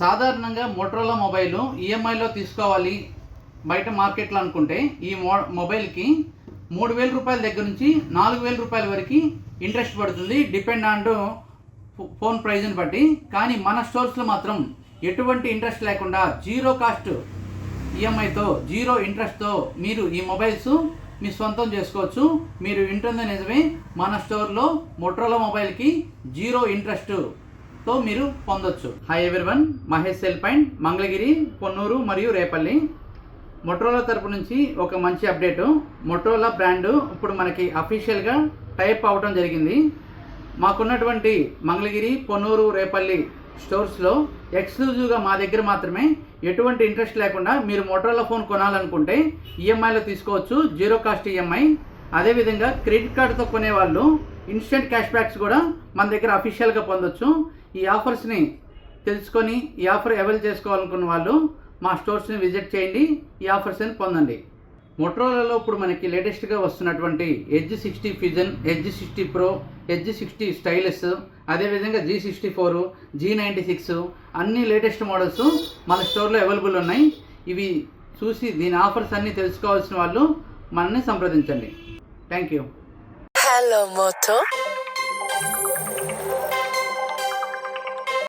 సాధారణంగా Motorola mobile ఈఎంఐలో తీసుకోవాలి బయట మార్కెట్లో అనుకుంటే ఈ మొబైల్కి 3,000 రూపాయల దగ్గర నుంచి 4,000 రూపాయల వరకు ఇంట్రెస్ట్ పడుతుంది, డిపెండ్ ఆన్ ఫోన్ ప్రైజ్ని బట్టి. కానీ మన స్టోర్స్లో మాత్రం ఎటువంటి ఇంట్రెస్ట్ లేకుండా జీరో కాస్ట్ ఈఎంఐతో జీరో ఇంట్రెస్ట్తో మీరు ఈ మొబైల్స్ మీ సొంతం చేసుకోవచ్చు. మీరు వింటుంది నిజమే, మన స్టోర్లో మోటరోలా మొబైల్కి జీరో ఇంట్రెస్ట్తో మీరు పొందొచ్చు. Hi everyone, Mahesh cell point, Mangalagiri, Ponnuru మరియు రేపల్లి. మోటరోలా తరపు నుంచి ఒక మంచి అప్డేటు. మోటరోలా బ్రాండ్ ఇప్పుడు మనకి అఫీషియల్గా టైప్ అవడం జరిగింది. మాకున్నటువంటి మంగళగిరి, పొన్నూరు, రేపల్లి స్టోర్స్లో ఎక్స్క్లూజివ్గా మా దగ్గర మాత్రమే ఎటువంటి ఇంట్రెస్ట్ లేకుండా మీరు మోటరోలా ఫోన్ కొనాలనుకుంటే ఈఎంఐలో తీసుకోవచ్చు, జీరో కాస్ట్ ఈఎంఐ. అదేవిధంగా క్రెడిట్ కార్డుతో కొనేవాళ్ళు ఇన్స్టెంట్ క్యాష్ బ్యాక్స్ కూడా మన దగ్గర అఫీషియల్గా పొందొచ్చు. ఈ ఆఫర్స్ని తెలుసుకొని ఈ ఆఫర్ అవైల్ చేసుకోవాలనుకున్న వాళ్ళు మా స్టోర్స్ని విజిట్ చేయండి, ఈ ఆఫర్స్ని పొందండి. మోటరోలాలో ఇప్పుడు మనకి లేటెస్ట్గా వస్తున్నటువంటి edge 60 fusion, edge 60 pro, edge 60 స్టైలిస్, అదేవిధంగా G64, G96 అన్ని లేటెస్ట్ మోడల్స్ మన స్టోర్లో అవైలబుల్ ఉన్నాయి. ఇవి చూసి దీని ఆఫర్స్ అన్నీ తెలుసుకోవాల్సిన వాళ్ళు మనల్ని సంప్రదించండి. Thank you. Hello Moto.